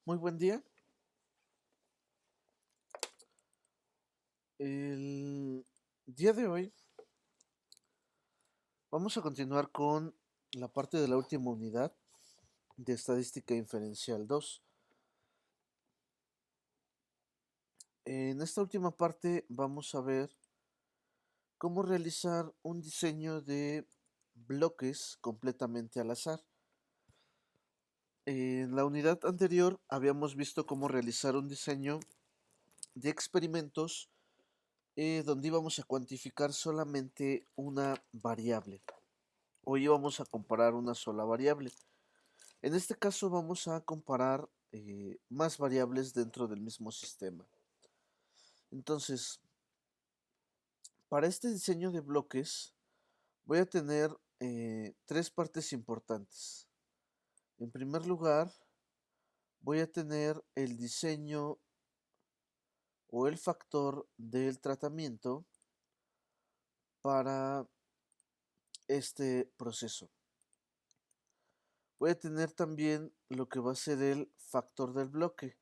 Muy buen día. El día de hoy vamos a continuar con la parte de la última unidad de estadística inferencial 2. En esta última parte vamos a ver cómo realizar un diseño de bloques completamente al azar. En la unidad anterior habíamos visto cómo realizar un diseño de experimentos donde íbamos a cuantificar solamente una variable. Hoy vamos a comparar una sola variable. En este caso vamos a comparar más variables dentro del mismo sistema. Entonces, para este diseño de bloques voy a tener tres partes importantes. En primer lugar, voy a tener el diseño o el factor del tratamiento para este proceso. Voy a tener también lo que va a ser el factor del bloque.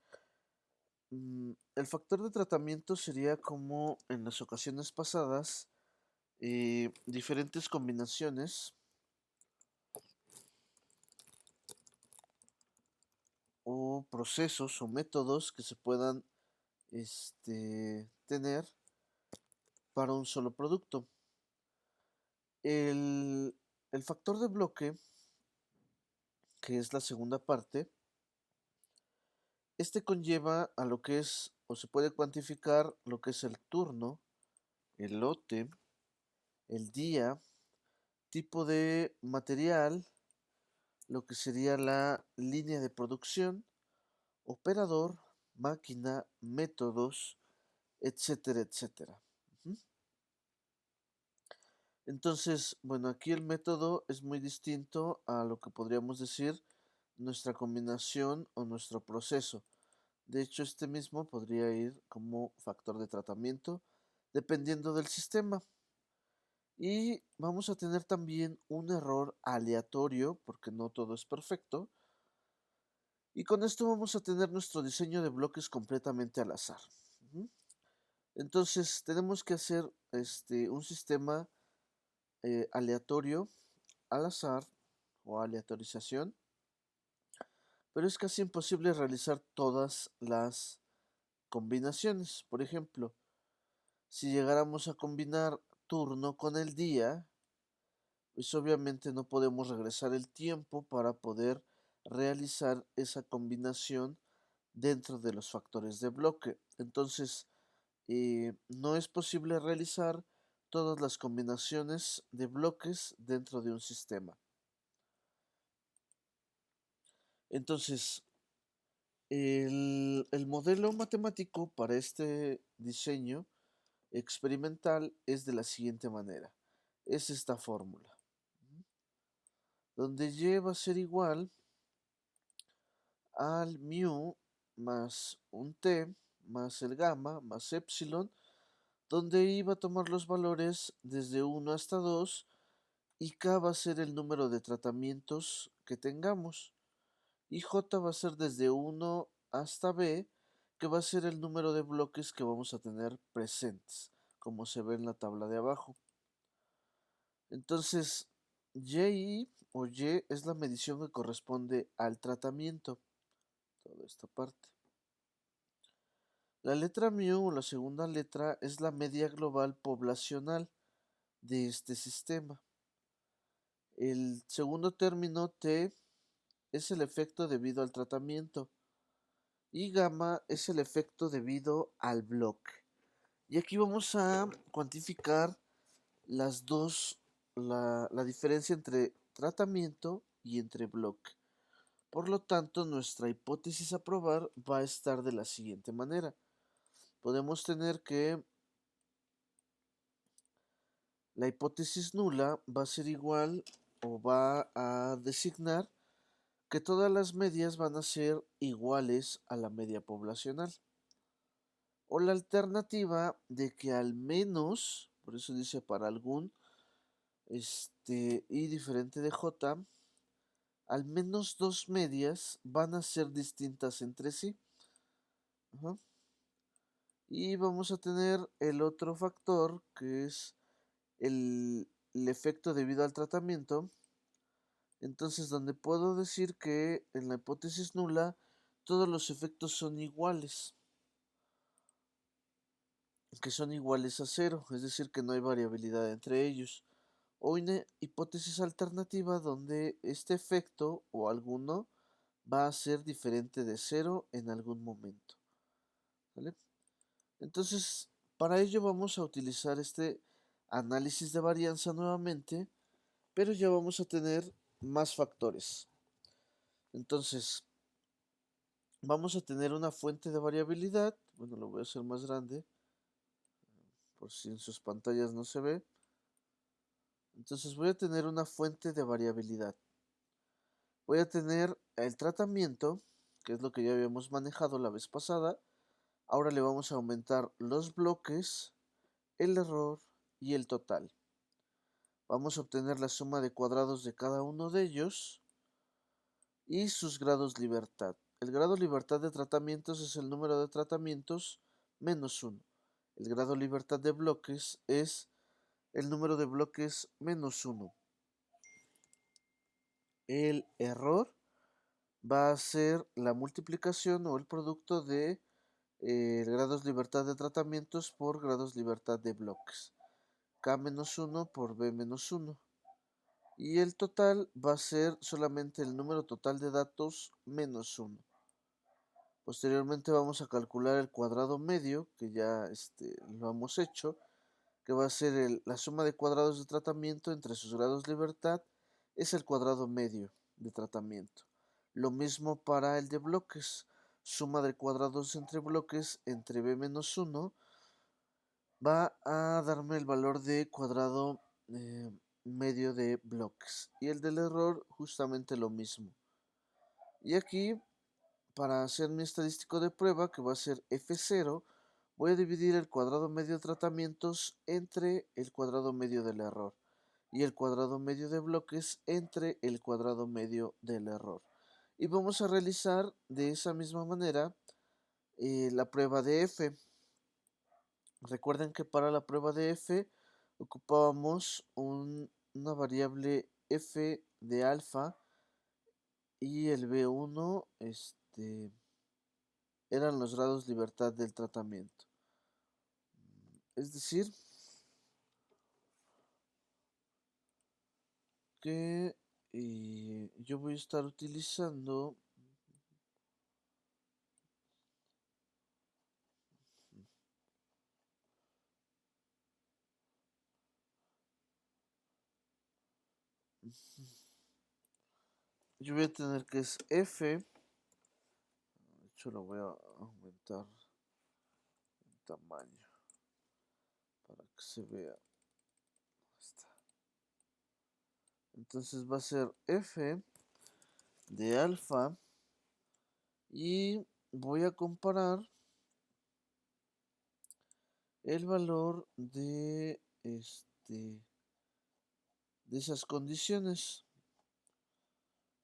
El factor de tratamiento sería como en las ocasiones pasadas, diferentes combinaciones o procesos o métodos que se puedan tener para un solo producto. El factor de bloque, que es la segunda parte, este conlleva a lo que es, o se puede cuantificar lo que es el turno, el lote, el día, tipo de material, lo que sería la línea de producción, operador, máquina, métodos, etcétera, etcétera. Entonces, bueno, aquí el método es muy distinto a lo que podríamos decir nuestra combinación o nuestro proceso. De hecho, este mismo podría ir como factor de tratamiento dependiendo del sistema. Y vamos a tener también un error aleatorio, porque no todo es perfecto. Y con esto vamos a tener nuestro diseño de bloques completamente al azar. Entonces, tenemos que hacer un sistema aleatorio, al azar o aleatorización, pero es casi imposible realizar todas las combinaciones. Por ejemplo, si llegáramos a combinar turno con el día, pues obviamente no podemos regresar el tiempo para poder realizar esa combinación dentro de los factores de bloque. Entonces, no es posible realizar todas las combinaciones de bloques dentro de un sistema. Entonces, el modelo matemático para este diseño experimental es de la siguiente manera. Es esta fórmula, donde y va a ser igual al mu más un t más el gamma más epsilon, donde i va a tomar los valores desde 1 hasta 2 y k va a ser el número de tratamientos que tengamos. Y j va a ser desde 1 hasta b, que va a ser el número de bloques que vamos a tener presentes, como se ve en la tabla de abajo. Entonces, y o y es la medición que corresponde al tratamiento, toda esta parte. La letra mu, o la segunda letra, es la media global poblacional de este sistema. El segundo término, t, es el efecto debido al tratamiento. Y gamma es el efecto debido al bloque. Y aquí vamos a cuantificar las dos, la diferencia entre tratamiento y entre bloque. Por lo tanto, nuestra hipótesis a probar va a estar de la siguiente manera. Podemos tener que la hipótesis nula va a ser igual o va a designar que todas las medias van a ser iguales a la media poblacional. O la alternativa de que al menos, por eso dice para algún, y diferente de j, al menos dos medias van a ser distintas entre sí. Ajá. Y vamos a tener el otro factor que es el efecto debido al tratamiento. Entonces, donde puedo decir que en la hipótesis nula todos los efectos son iguales, que son iguales a cero, es decir, que no hay variabilidad entre ellos. O una hipótesis alternativa donde este efecto o alguno va a ser diferente de cero en algún momento. ¿Vale? Entonces, para ello vamos a utilizar este análisis de varianza nuevamente, pero ya vamos a tener más factores. Entonces, vamos a tener una fuente de variabilidad. Bueno, lo voy a hacer más grande, por si en sus pantallas no se ve. Entonces voy a tener una fuente de variabilidad. Voy a tener el tratamiento, que es lo que ya habíamos manejado la vez pasada. Ahora le vamos a aumentar los bloques, el error y el total. Vamos a obtener la suma de cuadrados de cada uno de ellos y sus grados libertad. El grado libertad de tratamientos es el número de tratamientos menos 1. El grado libertad de bloques es el número de bloques menos 1. El error va a ser la multiplicación o el producto de grados libertad de tratamientos por grados libertad de bloques. K-1 por B-1. Y el total va a ser solamente el número total de datos menos 1. Posteriormente vamos a calcular el cuadrado medio, que ya lo hemos hecho, que va a ser la suma de cuadrados de tratamiento entre sus grados de libertad, es el cuadrado medio de tratamiento. Lo mismo para el de bloques, suma de cuadrados entre bloques entre b-1 va a darme el valor de cuadrado medio de bloques. Y el del error justamente lo mismo. Y aquí, para hacer mi estadístico de prueba, que va a ser F0, voy a dividir el cuadrado medio de tratamientos entre el cuadrado medio del error y el cuadrado medio de bloques entre el cuadrado medio del error. Y vamos a realizar de esa misma manera la prueba de F. Recuerden que para la prueba de F ocupábamos una variable F de alfa y el B1 eran los grados libertad del tratamiento. Es decir, que yo voy a estar utilizando yo voy a tener que es F, de hecho lo voy a aumentar en tamaño para que se vea. Entonces va a ser F de alfa y voy a comparar el valor de esas condiciones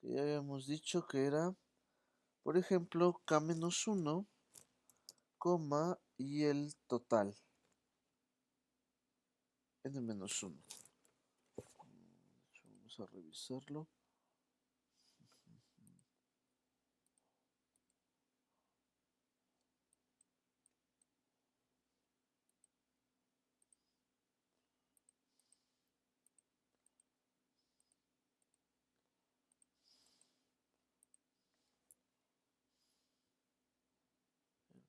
que ya habíamos dicho que era, por ejemplo, K-1, y el total N-1. Vamos a revisarlo.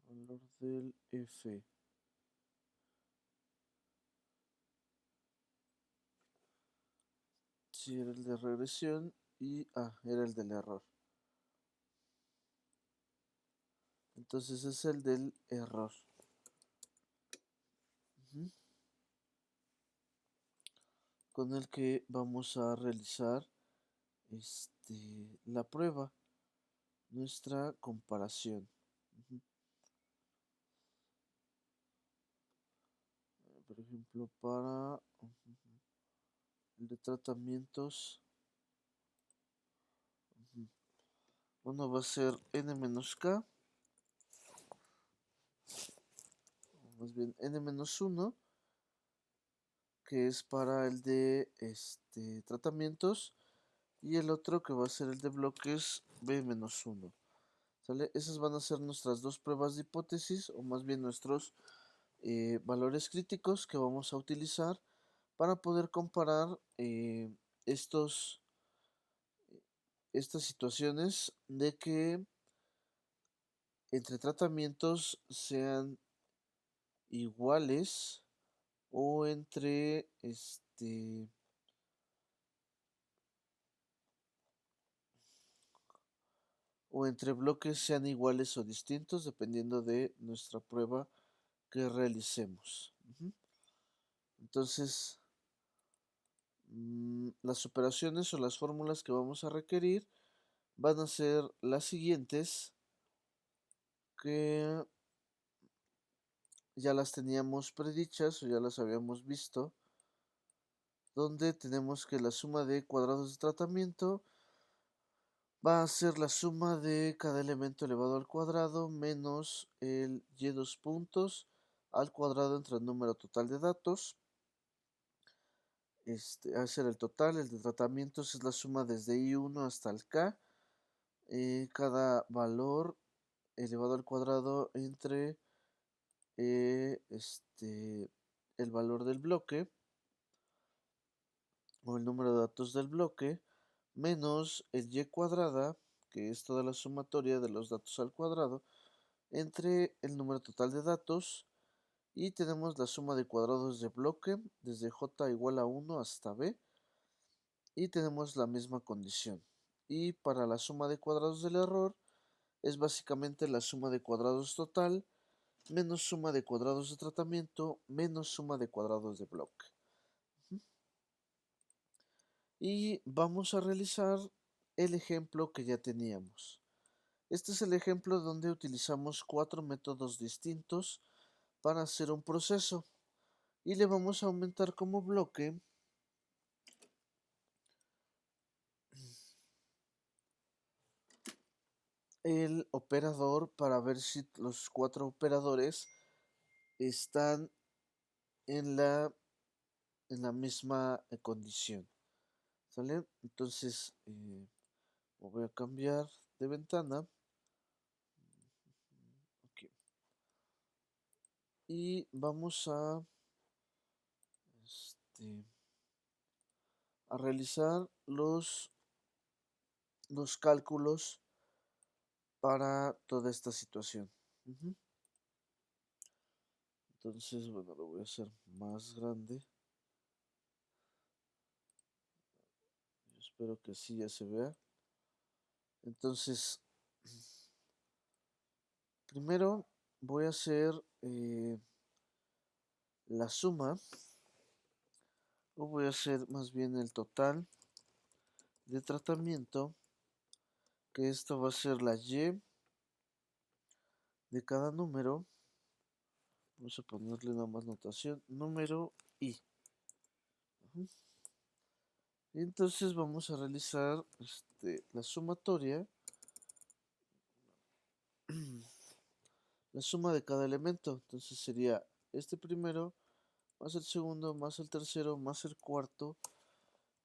El valor del F. Sí, era el de regresión y era el del error. Entonces es el del error. Con el que vamos a realizar la prueba, nuestra comparación. Por ejemplo, para el de tratamientos Uno va a ser n menos k, más bien n menos 1, que es para el de tratamientos, y el otro que va a ser el de bloques b-1. ¿Sale? Esas van a ser nuestras dos pruebas de hipótesis, o más bien nuestros valores críticos que vamos a utilizar para poder comparar estos, estas situaciones de que entre tratamientos sean iguales o entre o entre bloques sean iguales o distintos dependiendo de nuestra prueba que realicemos. Entonces, las operaciones o las fórmulas que vamos a requerir van a ser las siguientes, que ya las teníamos predichas o ya las habíamos visto, donde tenemos que la suma de cuadrados de tratamiento va a ser la suma de cada elemento elevado al cuadrado menos el y2 puntos al cuadrado entre el número total de datos. Va a ser el total. El de tratamientos es la suma desde i1 hasta el k. Cada valor elevado al cuadrado entre el valor del bloque o el número de datos del bloque menos el y cuadrada, que es toda la sumatoria de los datos al cuadrado, entre el número total de datos, y tenemos la suma de cuadrados de bloque desde j igual a 1 hasta b, y tenemos la misma condición. Y para la suma de cuadrados del error es básicamente la suma de cuadrados total menos suma de cuadrados de tratamiento menos suma de cuadrados de bloque. Y vamos a realizar el ejemplo que ya teníamos. Este es el ejemplo donde utilizamos 4 métodos distintos para hacer un proceso, y le vamos a aumentar como bloque el operador para ver si los 4 operadores están en la misma condición. ¿Sale? Entonces voy a cambiar de ventana. Okay. Y vamos a realizar los cálculos para toda esta situación. Entonces, bueno, lo voy a hacer más grande. Espero que así ya se vea. Entonces, primero voy a hacer la suma, o voy a hacer más bien el total de tratamiento, que esto va a ser la y de cada número. Vamos a ponerle nada más notación, número i. Entonces vamos a realizar la sumatoria, la suma de cada elemento. Entonces sería este primero más el segundo más el tercero más el cuarto,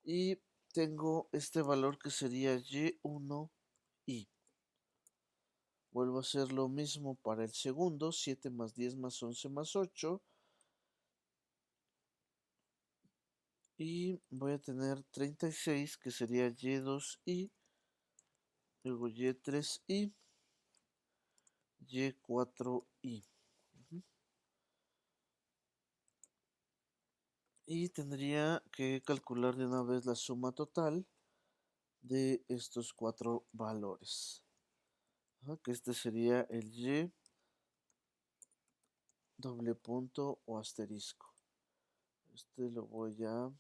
y tengo este valor que sería y1i. Vuelvo a hacer lo mismo para el segundo, 7 más 10 más 11 más 8. Y voy a tener 36, que sería y2i, luego y3i, y4i. Y tendría que calcular de una vez la suma total de estos 4 valores. Que este sería el y doble punto o asterisco. Lo voy vamos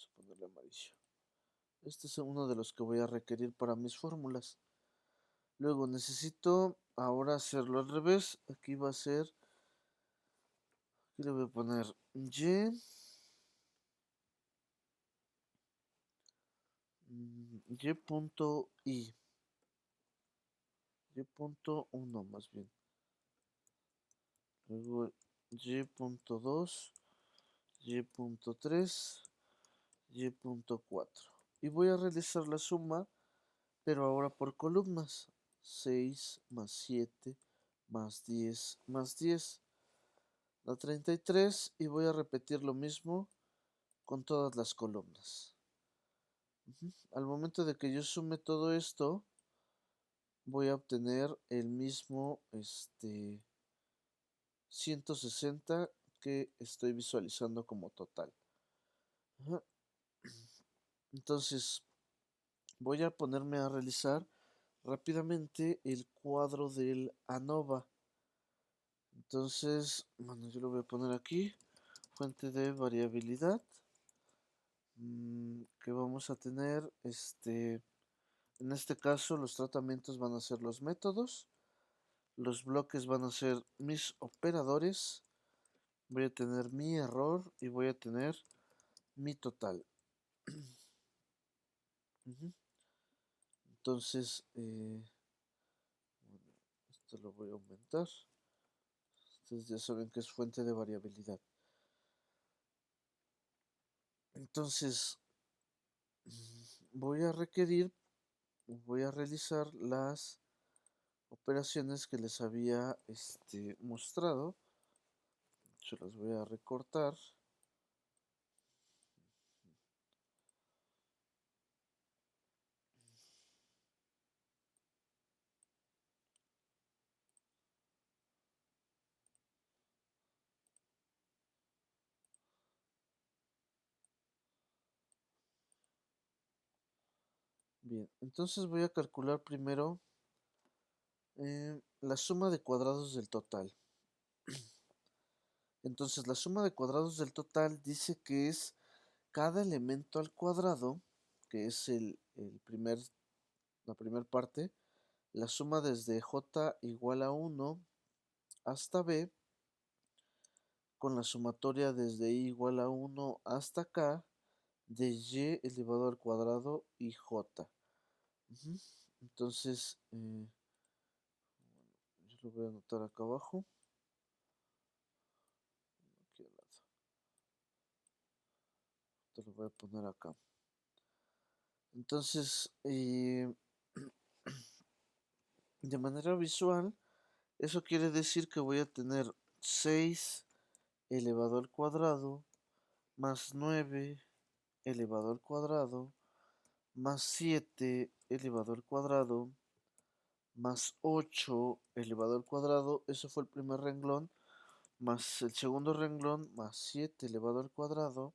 a ponerle amarillo. Este es uno de los que voy a requerir para mis fórmulas. Luego necesito ahora hacerlo al revés. Aquí va a ser, aquí le voy a poner y punto i, y punto 1 más bien, luego y punto 2, y punto 3, y punto 4. Y voy a realizar la suma, pero ahora por columnas. 6 más 7 más 10 más 10 da 33 y voy a repetir lo mismo con todas las columnas. Al momento de que yo sume todo esto, voy a obtener el mismo 160 que estoy visualizando como total. Entonces voy a ponerme a realizar rápidamente el cuadro del ANOVA. Entonces, bueno, yo lo voy a poner aquí, fuente de variabilidad, que vamos a tener, en este caso los tratamientos van a ser los métodos, los bloques van a ser mis operadores, voy a tener mi error y voy a tener mi total. Entonces, bueno, esto lo voy a aumentar. Ustedes ya saben que es fuente de variabilidad. Entonces, voy a realizar las operaciones que les había mostrado. Yo las voy a recortar. Bien, entonces voy a calcular primero la suma de cuadrados del total. Entonces la suma de cuadrados del total dice que es cada elemento al cuadrado, que es la primera parte, la suma desde j igual a 1 hasta b, con la sumatoria desde i igual a 1 hasta k, de y elevado al cuadrado y j. Entonces, yo lo voy a anotar acá abajo. Aquí al lado. Te lo voy a poner acá. Entonces, de manera visual, eso quiere decir que voy a tener 6 elevado al cuadrado más 9 elevado al cuadrado más 7 elevado al cuadrado más 8 elevado al cuadrado. Eso fue el primer renglón. Más el segundo renglón más 7 elevado al cuadrado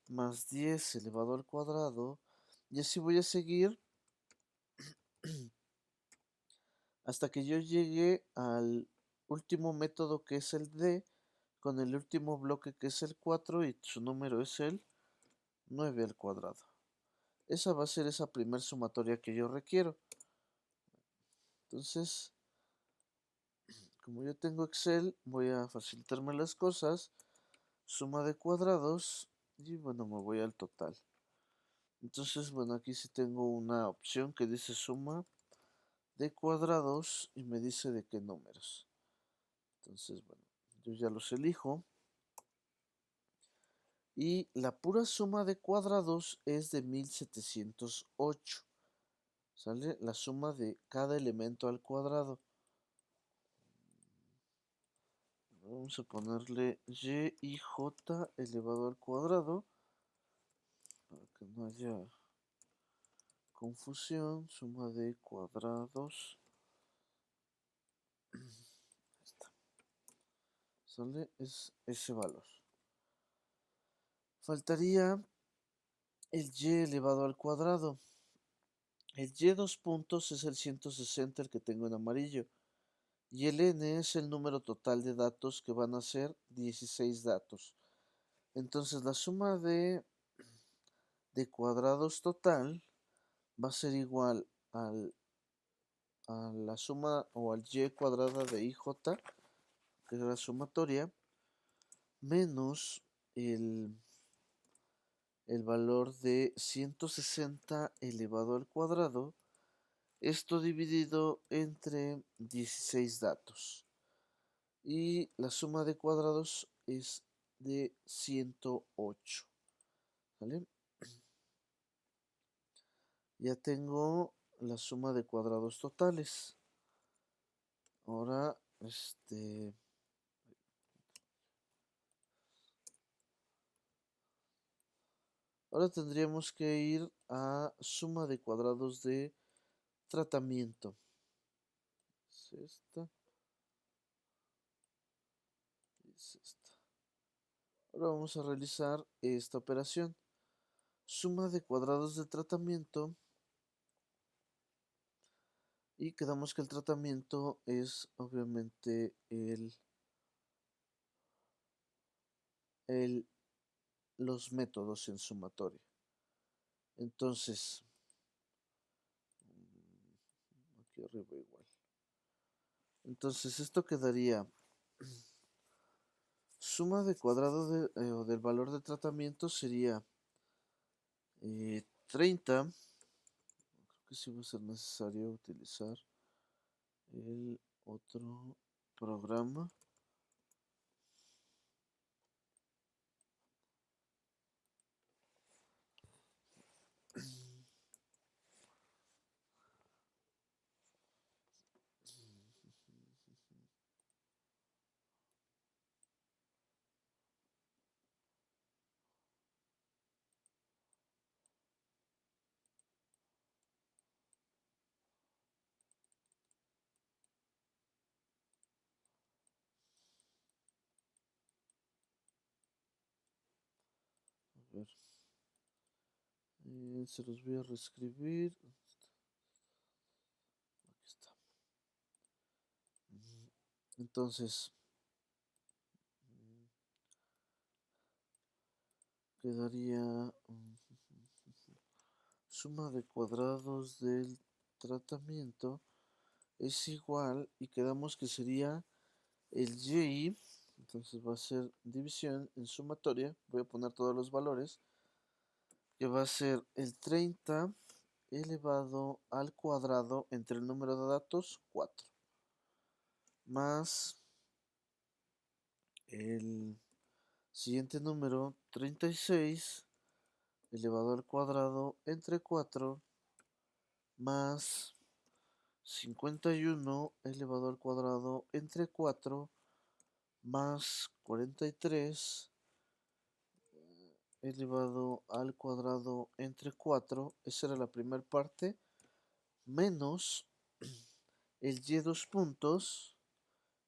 más 10 elevado al cuadrado. Y así voy a seguir hasta que yo llegue al último método, que es el D, con el último bloque, que es el 4, y su número es el 9 al cuadrado. Esa va a ser esa primer sumatoria que yo requiero. Entonces, como yo tengo Excel, voy a facilitarme las cosas. Suma de cuadrados y bueno, me voy al total. Entonces, bueno, aquí sí tengo una opción que dice suma de cuadrados y me dice de qué números. Entonces, bueno, yo ya los elijo. Y la pura suma de cuadrados es de 1708. ¿Sale? La suma de cada elemento al cuadrado. Vamos a ponerle y y j elevado al cuadrado para que no haya confusión. Suma de cuadrados. ¿Sale? Es ese valor. Faltaría el y elevado al cuadrado. El y dos puntos es el 160, el que tengo en amarillo. Y el n es el número total de datos, que van a ser 16 datos. Entonces la suma de cuadrados total va a ser igual a la suma o al y cuadrada de ij, que es la sumatoria, menos el el valor de 160 elevado al cuadrado, esto dividido entre 16 datos. Y la suma de cuadrados es de 108. ¿Vale? Ya tengo la suma de cuadrados totales. Ahora, ahora tendríamos que ir a suma de cuadrados de tratamiento. Es esta. Es esta. Ahora vamos a realizar esta operación. Suma de cuadrados de tratamiento. Y quedamos que el tratamiento es obviamente los métodos en sumatoria. Entonces, aquí arriba igual. Entonces, esto quedaría suma de cuadrado del valor de tratamiento sería 30. Creo que sí va a ser necesario utilizar el otro programa. A ver. Se los voy a reescribir. Aquí está. Entonces, quedaría suma de cuadrados del tratamiento es igual y quedamos que sería el y, entonces va a ser división en sumatoria, voy a poner todos los valores, que va a ser el 30 elevado al cuadrado entre el número de datos 4 más el siguiente número 36 elevado al cuadrado entre 4 más 51 elevado al cuadrado entre 4 más 43 elevado al cuadrado entre 4, esa era la primera parte, menos el y dos puntos,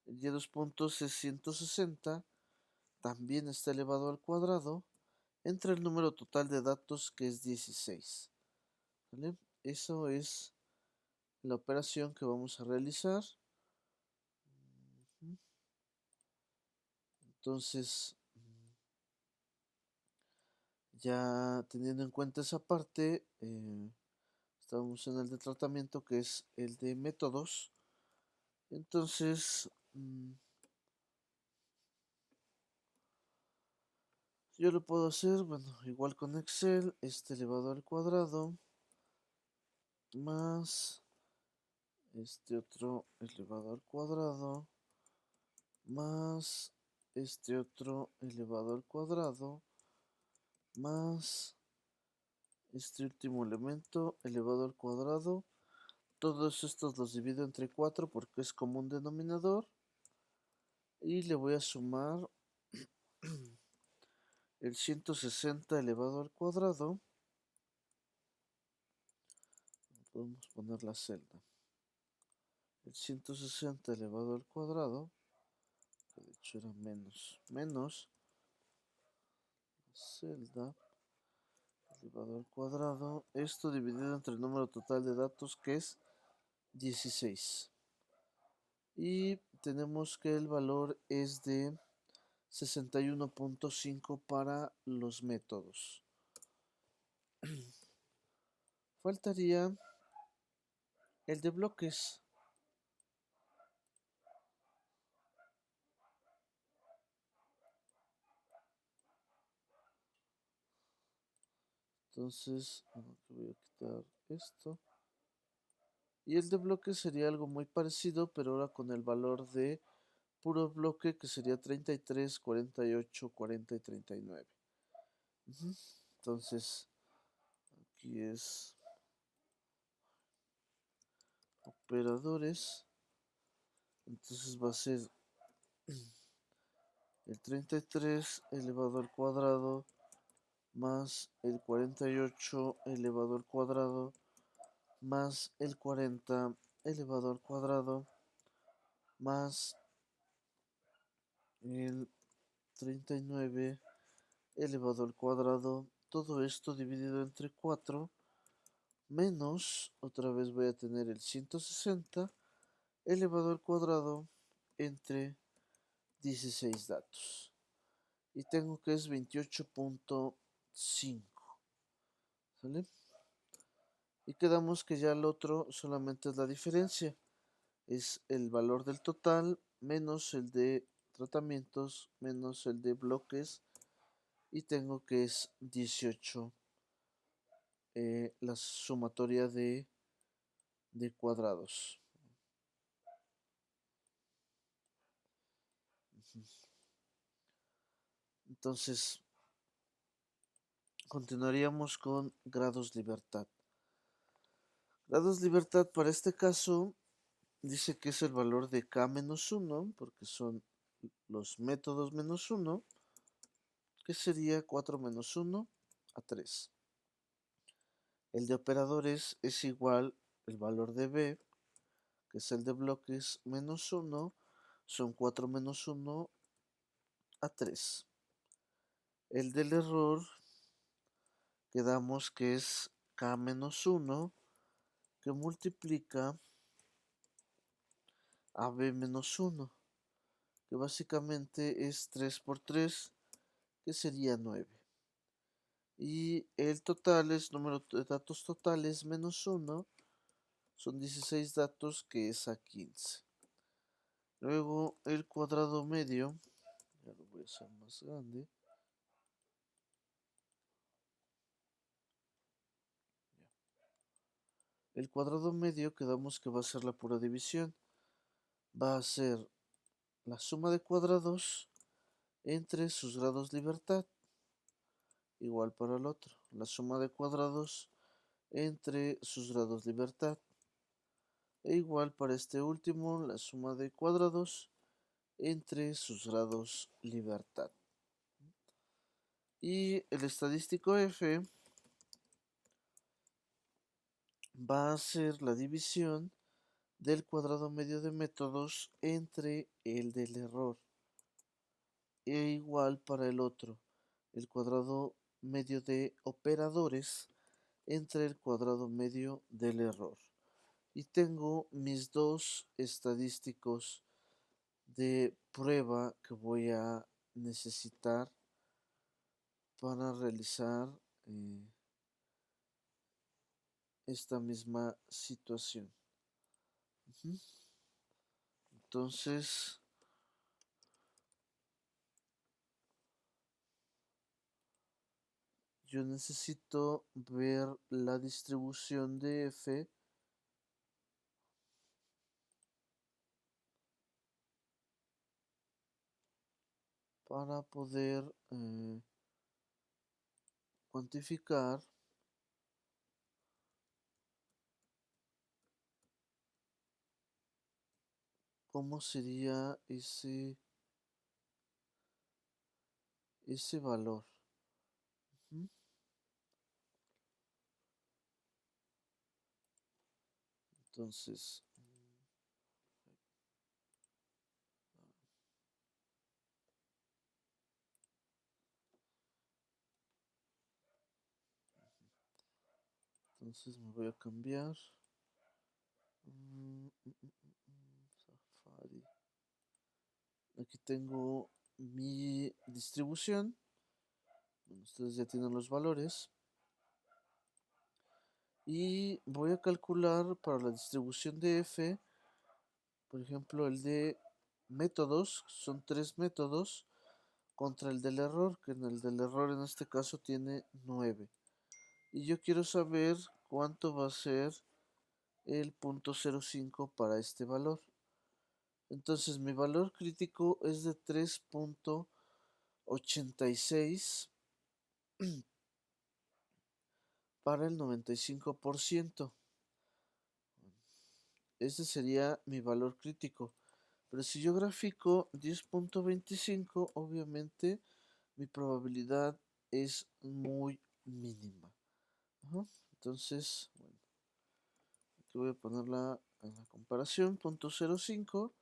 el y dos puntos es 160, también está elevado al cuadrado, entre el número total de datos que es 16. ¿Vale? Eso es la operación que vamos a realizar. Entonces, ya teniendo en cuenta esa parte, estamos en el de tratamiento que es el de métodos. Entonces, yo lo puedo hacer, bueno, igual con Excel, este elevado al cuadrado más este otro elevado al cuadrado más este otro elevado al cuadrado más este último elemento elevado al cuadrado. Todos estos los divido entre 4 porque es común denominador. Y le voy a sumar el 160 elevado al cuadrado. Podemos poner la celda. El 160 elevado al cuadrado, que de hecho era menos celda elevado al cuadrado. Esto dividido entre el número total de datos que es 16. Y tenemos que el valor es de 61.5 para los métodos. Faltaría el de bloques. Entonces, bueno, aquí voy a quitar esto. Y el de bloque sería algo muy parecido, pero ahora con el valor de puro bloque, que sería 33, 48, 40 y 39. Ujú. Entonces, aquí es operadores. Entonces va a ser el 33 elevado al cuadrado más el 48 elevado al cuadrado más el 40 elevado al cuadrado más el 39 elevado al cuadrado. Todo esto dividido entre 4 menos, otra vez voy a tener el 160 elevado al cuadrado entre 16 datos. Y tengo que es 28.5. ¿Sale? Y quedamos que ya el otro solamente es la diferencia. Es el valor del total menos el de tratamientos menos el de bloques. Y tengo que es 18 la sumatoria de cuadrados. Entonces, continuaríamos con grados libertad. Grados libertad para este caso dice que es el valor de k menos 1, porque son los métodos menos 1, que sería 4 menos 1 a 3. El de operadores es igual el valor de b, que es el de bloques menos 1, son 4 menos 1 a 3. El del error quedamos que es k menos 1, que multiplica a b menos 1, que básicamente es 3 por 3, que sería 9. Y el total es número de datos totales menos 1, son 16 datos, que es a 15. Luego el cuadrado medio, ya lo voy a hacer más grande. El cuadrado medio quedamos que va a ser la pura división. Va a ser la suma de cuadrados entre sus grados libertad. Igual para el otro. La suma de cuadrados entre sus grados libertad. E igual para este último, la suma de cuadrados entre sus grados libertad. Y el estadístico F va a ser la división del cuadrado medio de métodos entre el del error. E igual para el otro, el cuadrado medio de operadores entre el cuadrado medio del error. Y tengo mis dos estadísticos de prueba que voy a necesitar para realizar esta misma situación. Entonces, yo necesito ver la distribución de F para poder cuantificar cómo sería ese valor. Entonces, me voy a cambiar. Safari. Aquí tengo mi distribución. Bueno, ustedes ya tienen los valores. Y voy a calcular para la distribución de F, por ejemplo, el de métodos, son 3 métodos, contra el del error, que en el del error en este caso tiene 9. y yo quiero saber cuánto va a ser el punto 0,5 para este valor. Entonces mi valor crítico es de 3,86 para el 95%. Ese sería mi valor crítico. Pero si yo grafico 10,25, obviamente mi probabilidad es muy mínima. Ajá. Entonces, bueno, aquí voy a ponerla en la comparación, punto 0,5.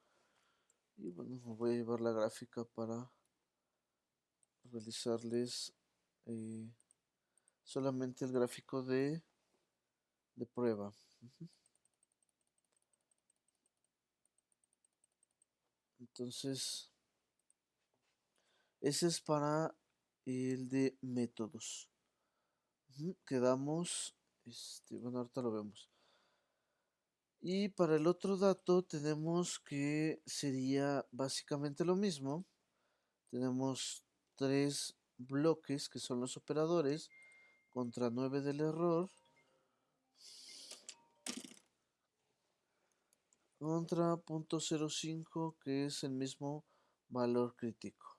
Y bueno, me voy a llevar la gráfica para realizarles eh, solamente el gráfico de prueba. Ujú. Entonces, ese es para el de métodos. Ujú. Quedamos, bueno, ahorita lo vemos. Y para el otro dato tenemos que sería básicamente lo mismo. Tenemos tres bloques que son los operadores contra 9 del error contra .05 que es el mismo valor crítico.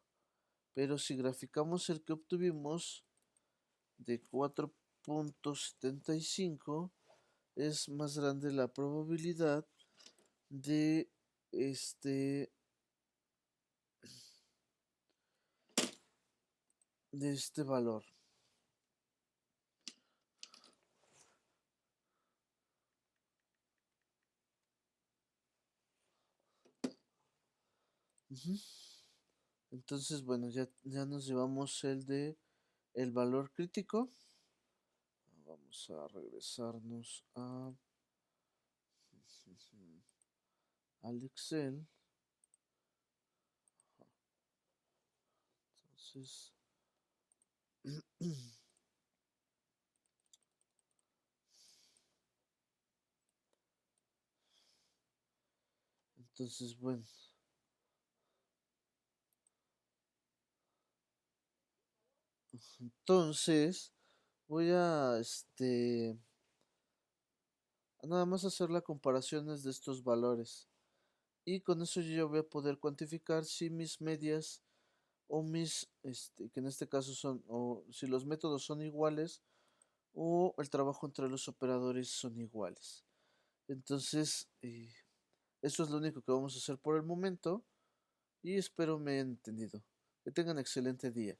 Pero si graficamos el que obtuvimos de 4,75 es más grande la probabilidad de este valor. Ujú. Entonces, bueno, ya nos llevamos el valor crítico. Vamos a regresarnos al Excel. Entonces, entonces, bueno, entonces voy a nada más hacer las comparaciones de estos valores. Y con eso yo ya voy a poder cuantificar si mis medias o que en este caso son, o si los métodos son iguales o el trabajo entre los operadores son iguales. Entonces, eso es lo único que vamos a hacer por el momento y espero me hayan entendido. Que tengan excelente día.